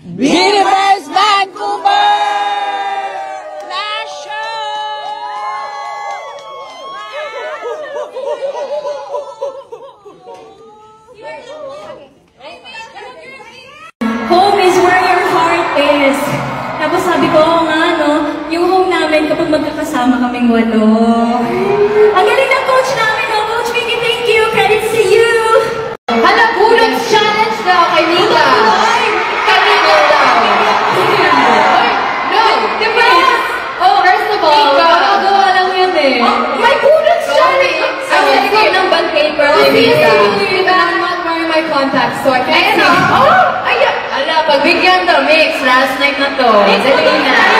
Universe Vancouver! Flash Show! Home is where your heart is. Tapos sabi ko, nga no, yung home namin kapag magkakasama kaming walo. Ang galing ng coach namin, no? Coach Mickey, thank you. Credits to you. Hala, Bulots Challenge daw kay Nika. Kanina daw. No, diba? Oh, first of all, gagawa lang yun eh. May Bulots Challenge! Ang galing ng band paper kay Nika. I'm not wearing my contacts, so I can't see. Oh! Ayan! Ala, pagbigyan daw, Mix. Last night na to. Dali na.